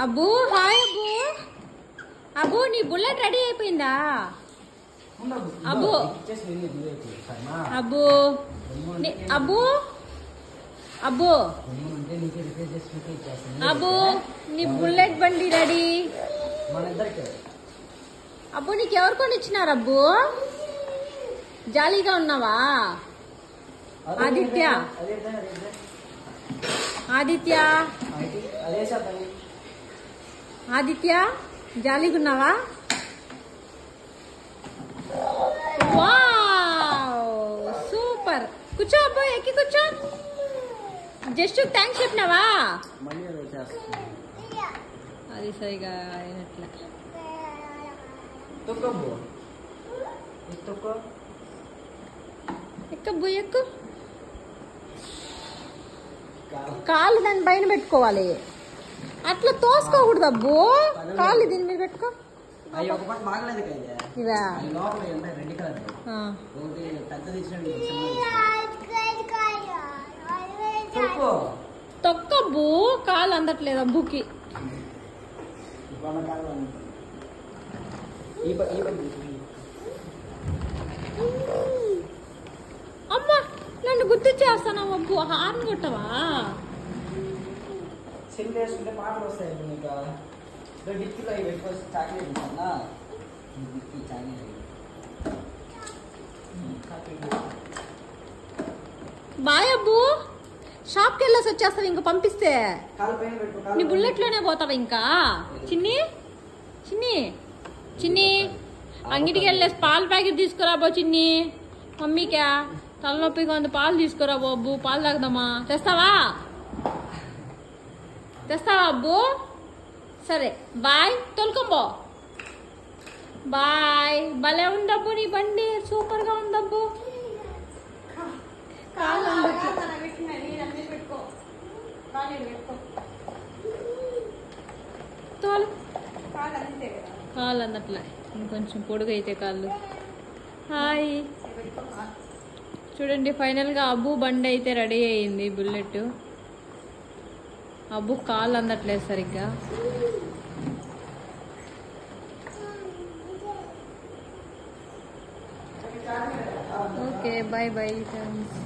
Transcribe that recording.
అబ్బు hi అబ్బు. అబ్బు నీ bullet ready అయిపోయిందా? అబ్బు అబ్బు అబ్బు అబ్బు అబ్బు నీ బుల్లెట్ బండి రెడీ. అబ్బు నీకు ఎవరు కొని ఇచ్చినారు? అబ్బు జాలీగా ఉన్నావా? ఆదిత్య ఆదిత్య ఆదిత్య జాలీగా ఉన్నావా? Wow super. కూర్చో అబ్బు, ఎక్కి కూర్చో. జస్ట్ థ్యాంక్స్ చెప్పినావా? అది సరిగా అయినట్లే. ఎక్కబ్బు ఎక్కు. కాళ్ళు దాని పైన పెట్టుకోవాలి, అట్లా తోసుకోకూడదు అబ్బు. కాళ్ళు దీని మీద పెట్టుకో. ఇవా తొక్కబ్బు, కాళ్ళు అందట్లేదు అబ్బుకి. అమ్మా నన్ను గుర్తు చేస్తాను అబ్బు. హార్న్ కొట్టవా? పాటలు వస్తాయి. బాయ్ అబ్బు. షాప్కి వెళ్ళేసి వచ్చేస్తావు ఇంకా పంపిస్తే. నీ బుల్లెట్లోనే పోతావా ఇంకా? చిన్ని చిన్ని చిన్ని అంగిటికి వెళ్ళేసి పాల ప్యాకెట్ తీసుకురాబో చిన్ని. మమ్మీకా తలనొప్పిగా ఉంది, పాలు తీసుకురాబో అబ్బు. పాలు తాగుదామా? తెస్తావా? తెస్తావా అబ్బు? సరే బాయ్. తొలకంబో బాయ్. భలే ఉందబ్బు నీ బండి, సూపర్ గా ఉందబ్బు. తోలు కాళ్ళు అన్నట్లే, ఇంకొంచెం పొడుగు అయితే కాళ్ళు. హాయ్ చూడండి, ఫైనల్ గా అబ్బు బండి అయితే రెడీ అయింది. బుల్లెట్ అబ్బు కాళ్ళు అందట్లేదు సరిగ్గా. Okay bye bye friends.